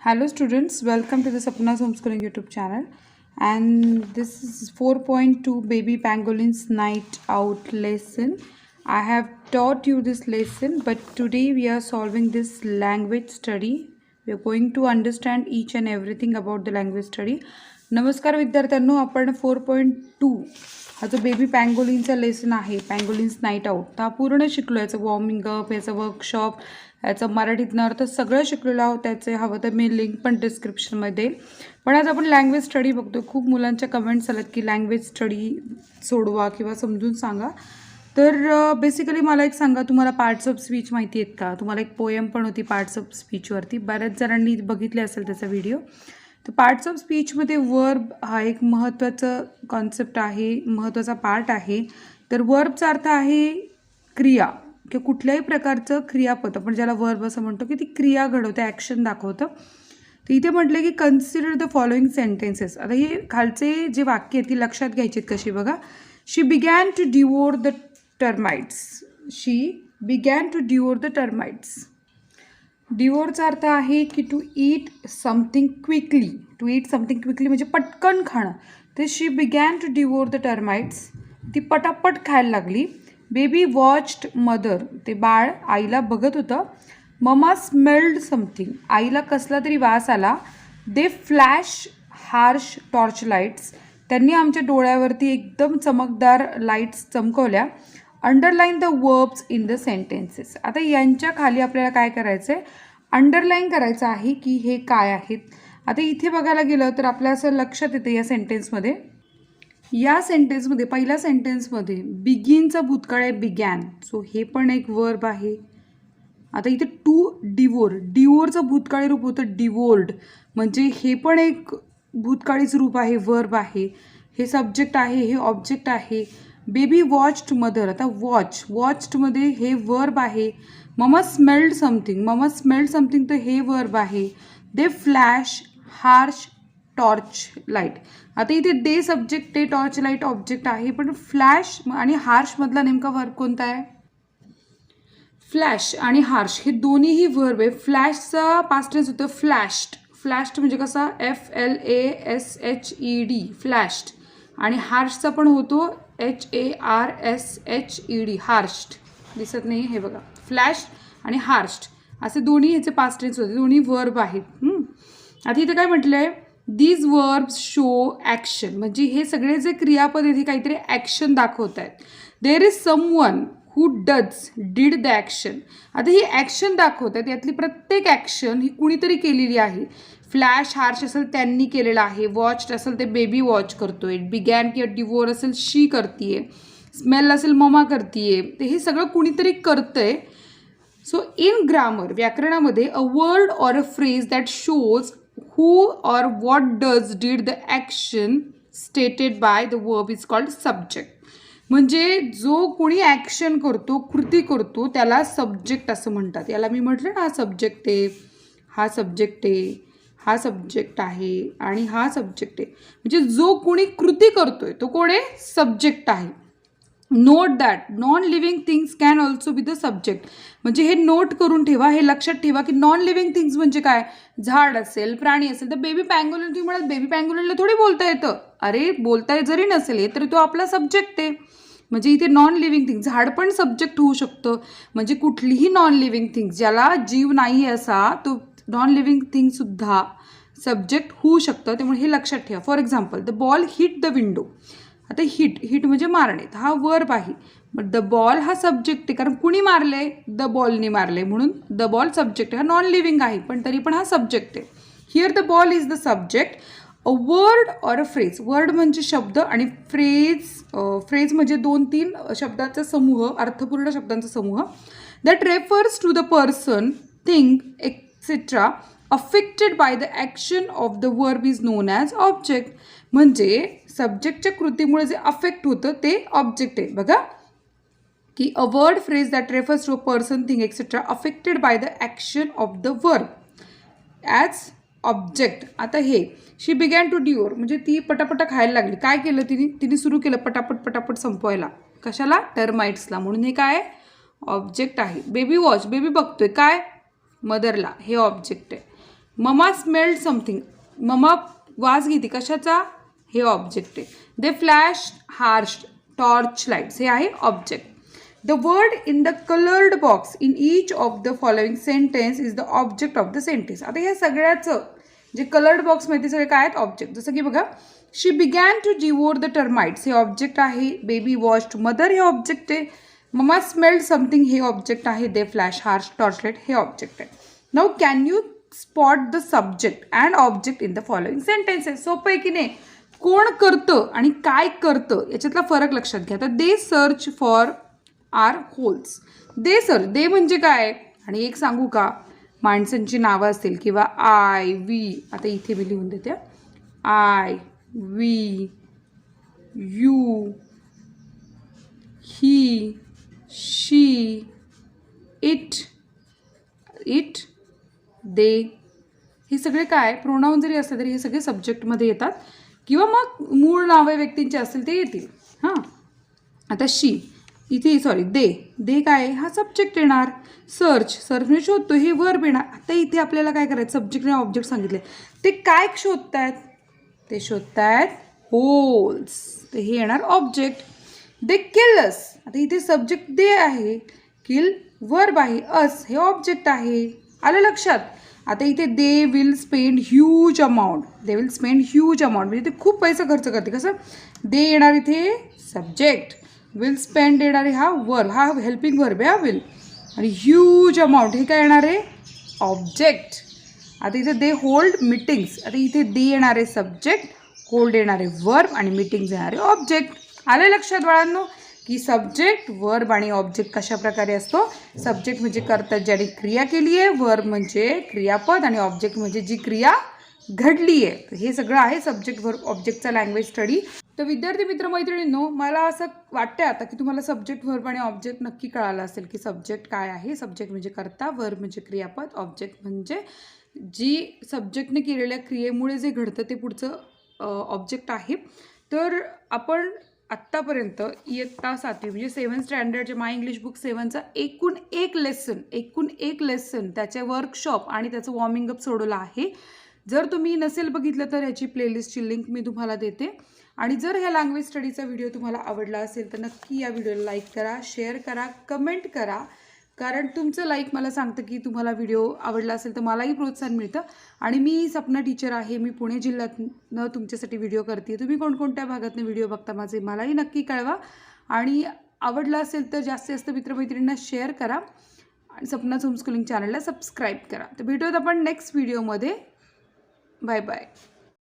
Hello students, welcome to the Sapna's Homeschooling YouTube channel, and this is 4.2 Baby Pangolin's Night Out lesson. I have taught you this lesson, but today we are solving this language study. We are going to understand each and everything about the language study. नमस्कार विद्यार्थ्यांनो, आपण 4.2 हा जो baby पँगोलिनचा lesson आहे, पँगोलिन्स night out, हा पूर्ण शिकलो. याचं वॉर्मिंग अप, याचं वर्कशॉप, याचं मराठीतनं अर्थ सगळं शिकलेलं आहोत. त्याचे हवं तर मी लिंक पण डिस्क्रिप्शनमध्ये. पण आज आपण लँग्वेज स्टडी बघतो. खूप मुलांच्या कमेंट्स आल्यात की लँग्वेज स्टडी सोडवा किंवा समजून सांगा. तर बेसिकली मला एक सांगा, तुम्हाला पार्ट्स ऑफ स्पीच माहिती आहेत का? तुम्हाला एक पोएम पण होती पार्ट्स ऑफ स्पीचवरती, बऱ्याच जणांनी बघितले असेल त्याचा व्हिडिओ. तर पार्ट्स ऑफ स्पीचमध्ये वर्ब हा एक महत्त्वाचा कॉन्सेप्ट आहे, महत्त्वाचा पार्ट आहे. तर वर्बचा अर्थ आहे क्रिया किंवा कुठल्याही प्रकारचं क्रियापद, आपण ज्याला वर्ब असं म्हणतो की ती क्रिया घडवते, ॲक्शन दाखवतं. तर इथे म्हटलं की कन्सिडर द फॉलोइंग सेंटेन्सेस. आता हे खालचे जे वाक्य आहेत ती लक्षात घ्यायची आहेत. कशी बघा, she began to devour the termites. She began to devour the termites. डिवोरचा अर्थ आहे की to eat something quickly. To eat something quickly म्हणजे पटकन खाणं. तर she began to devour the termites. ती पटापट खायला लागली. Baby watched mother. ते बाळ आईला बघत होतं. Mama smelled something. आईला कसला तरी वास आला. They flash harsh torch lights. त्यांनी आमच्या डोळ्यावरती एकदम चमकदार lights चमकवल्या. Underline the verbs in the sentences. आता यांच्या खाली आपल्याला काय करायचं आहे, अंडरलाईन करायचं आहे की हे काय आहेत. आता इथे बघायला गेलं तर आपल्या असं लक्षात येतं या सेंटेन्समध्ये, पहिल्या सेंटेन्समध्ये बिगिनचा भूतकाळ आहे बिगॅन. सो हे पण एक वर्ब आहे. आता इथे टू डिवोर, डिवोरचं भूतकाळी रूप होतं डिवोर्ड, म्हणजे हे पण एक भूतकाळीच रूप आहे, वर्ब आहे. हे सब्जेक्ट आहे, हे ऑब्जेक्ट आहे. Baby watched mother. आता वॉच्डमध्ये हे वर्ब आहे. Mama smelled something, mama smelled something तर हे वर्ब आहे. They flash harsh torch light. आता इथे दे सब्जेक्ट आहे, टॉर्च लाईट ऑब्जेक्ट आहे, पण फ्लॅश आणि हार्शमधला नेमका वर्ब कोणता आहे? फ्लॅश आणि हार्श हे दोन्हीही वर्ब आहे. फ्लॅशचा पास्ट टेन्स होतं फ्लॅश्ड. फ्लॅश्ड म्हणजे कसा, FLASHED फ्लॅश्ड. आणि हार्शचा पण होतो HARSHED हार्श्ड. दिसत नाही हे बघा, फ्लॅश्ड आणि हार्श्ड असे दोन्ही ह्याचे पास्ट टेन्स होते, दोन्ही वर्ब आहेत. आता इथे काय म्हटलं आहे, दीज वर्ब्स शो ॲक्शन. म्हणजे हे सगळे जे क्रियापद आहेत हे काहीतरी ॲक्शन दाखवत आहेत. There is someone who did the action. आता ही ॲक्शन दाखवत आहेत, यातली प्रत्येक ॲक्शन ही कुणीतरी केलेली आहे. फ्लॅश हार्श असेल त्यांनी केलेलं आहे. वॉच्ड असेल ते बेबी वॉच करतोय. बिगॅन किंवा डिवोर असेल शी करतीये. स्मेल असेल ममा करतीये. ते हे सगळं कुणीतरी करतंय. सो इन ग्रामर, व्याकरणामध्ये, a word or a phrase that shows who or what did the action stated by the verb is called subject. म्हणजे जो कोणी ॲक्शन करतो, कृती करतो, त्याला सब्जेक्ट असं म्हणतात. याला मी म्हटलं ना, हा सब्जेक्ट आहे, हा सब्जेक्ट आहे, हा सब्जेक्ट आहे आणि हा सब्जेक्ट आहे. म्हणजे जो कोणी कृती करतोय तो कोण आहे? सब्जेक्ट आहे. Note that non living things can also be the subject. म्हणजे हे नोट करून ठेवा, हे लक्षात ठेवा की नॉन लिव्हिंग थिंग्स म्हणजे काय? झाड असेल, प्राणी असेल. तर बेबी पँगोलिन, तुम्ही म्हणाल बेबी पँगोलिनला थोडी बोलता येतं. अरे बोलता जरी नसेल येत तरी तो आपला सब्जेक्ट आहे. म्हणजे इथे नॉन लिव्हिंग थिंग, झाड पण सब्जेक्ट होऊ शकतं. म्हणजे कुठलीही नॉन लिव्हिंग थिंग, ज्याला जीव नाही असा तो नॉन लिव्हिंग थिंगसुद्धा सब्जेक्ट होऊ शकतं. त्यामुळे हे लक्षात ठेवा. For example, the ball hit the window. आता हिट म्हणजे मारणे, हा वर्ब आहे. बट द बॉल हा सब्जेक्ट आहे, कारण कुणी मारले? द बॉलने मारले, म्हणून द बॉल सब्जेक्ट आहे. हा नॉन लिव्हिंग आहे पण तरी पण हा सब्जेक्ट आहे. Here the ball is the subject. A word or a phrase. Word म्हणजे शब्द आणि फ्रेज म्हणजे 2-3 शब्दाचा समूह, अर्थपूर्ण शब्दांचा समूह. That refers to the person, thing etcetera affected by the action of the verb is known as object. म्हणजे सब्जेक्टच्या कृतीमुळे जे अफेक्ट होतं ते ऑब्जेक्ट आहे. बघा की a word phrase that refers to a person, thing etcetera affected by the action of the verb as object. आता हे शी बिगॅन टू डिवोर म्हणजे ती पटापटा खायला लागली. काय केलं तिने सुरू केलं पटापट संपवायला. कशाला? टर्माइट्सला. म्हणून हे काय? ऑब्जेक्ट आहे. बेबी वॉच, बेबी बघतोय काय? मदरला. हे ऑब्जेक्ट आहे. ममा स्मेल्ड समथिंग, ममा वास घेते कशाचा, हे ऑब्जेक्ट आहे. They flash harsh torch lights, हे आहे object. The word in the coloured box in each of the following sentence is the object of the sentence. आता या सगळ्याचं जे कलर्ड बॉक्समध्ये सगळे काय आहेत, ऑब्जेक्ट. जसं की बघा, she began to devour the termites, हे ऑब्जेक्ट आहे. बेबी वॉच्ड मदर, हे ऑब्जेक्ट आहे. ममा स्मेल्ड समथिंग, हे ऑब्जेक्ट आहे. दे फ्लॅश हार्श टॉर्चलाइट, हे ऑब्जेक्ट आहे. Now can you spot the subject and object in the following sentences. सोपं आहे की नाही. कोण करतं आणि काय करतं याच्यातला फरक लक्षात घ्या. तर they search for air holes. They search, they म्हणजे काय, आणि एक सांगू का, माणसांची नावं असतील किंवा आय वी, आता इथे मी लिहून देते, I we you he she it it they, हे सगळे काय प्रोनाऊन जरी असले तरी हे सगळे सब्जेक्टमध्ये येतात किंवा मग मूळ नावे व्यक्तींचे असतील ते येतील. हां, आता शी इथे सॉरी दे, दे काय हा सब्जेक्ट येणार. सर्च, सर्च म्हणजे शोधतो, हे वर्ब येणार. आता इथे आपल्याला काय करायचं, सब्जेक्ट आणि ऑब्जेक्ट सांगितले, ते काय शोधतायत, ते शोधतायत होल्स, ते हे येणार ऑब्जेक्ट. दे किल अस, आता इथे सब्जेक्ट दे आहे, किल वर्ब आहे, अस हे ऑब्जेक्ट आहे. आलं लक्षात. आता इथे they will spend huge amount, they will spend huge amount म्हणजे ते खूप पैसा खर्च करते. कसं, दे येणार इथे सब्जेक्ट, विल स्पेंड येणार आहे हा वर्ब, हा हेल्पिंग वर्ब आहे हा विल, आणि ह्यूज अमाऊंट हे काय येणार आहे ऑब्जेक्ट. आता इथे दे होल्ड मीटिंग्स, आता इथे दे येणार आहे सब्जेक्ट, होल्ड येणार आहे वर्ब आणि मीटिंग्स येणार आहे ऑब्जेक्ट. आलं लक्षात बाळांनो की सब्जेक्ट, वर्ब आणि ऑब्जेक्ट कशा प्रकारे असतो. सब्जेक्ट म्हणजे करतात ज्याने क्रिया केली आहे, वर्ब म्हणजे क्रियापद आणि ऑब्जेक्ट म्हणजे जी क्रिया घडली आहे. तर हे सगळं आहे सब्जेक्ट वर्ब ऑब्जेक्टचा लँग्वेज स्टडी. तर विद्यार्थी मित्रमैत्रिणींनो, मला असं वाटतं आता की तुम्हाला सब्जेक्ट, वर्ब आणि ऑब्जेक्ट नक्की कळालं असेल की सब्जेक्ट काय आहे. सब्जेक्ट म्हणजे कर्ता, वर्ब म्हणजे क्रियापद, ऑब्जेक्ट म्हणजे जी सब्जेक्टने केलेल्या क्रियेमुळे जे घडतं ते पुढचं ऑब्जेक्ट आहे. तर आपण आत्तापर्यंत इयत्ता 7वी म्हणजे 7th स्टँडर्डचे माय इंग्लिश बुक 7चा एकूण एक लेसन त्याचे वर्कशॉप आणि त्याचं वॉर्मिंग अप सोडवलं आहे. जर तुम्ही नसेल बघितलं तर याची प्लेलिस्टची लिंक मी तुम्हाला देते. आणि जर ह्या लँग्वेज स्टडीचा व्हिडिओ तुम्हाला आवडला असेल तर नक्की या व्हिडिओला लाईक करा, शेअर करा, कमेंट करा. कारण तुमचं लाईक मला सांगतं की तुम्हाला व्हिडिओ आवडला असेल तर मलाही प्रोत्साहन मिळतं. आणि मी सपना टीचर आहे, मी पुणे जिल्ह्यातनं तुमच्यासाठी व्हिडिओ करते. तुम्ही कोणकोणत्या भागातनं व्हिडिओ बघता माझे मलाही नक्की कळवा. आणि आवडला असेल तर जास्तीत जास्त मित्रमैत्रिणींना शेअर करा आणि सपनाच होमस्कूलिंग चॅनलला सबस्क्राईब करा. तर भेटूयात आपण नेक्स्ट व्हिडिओमध्ये. Bye bye.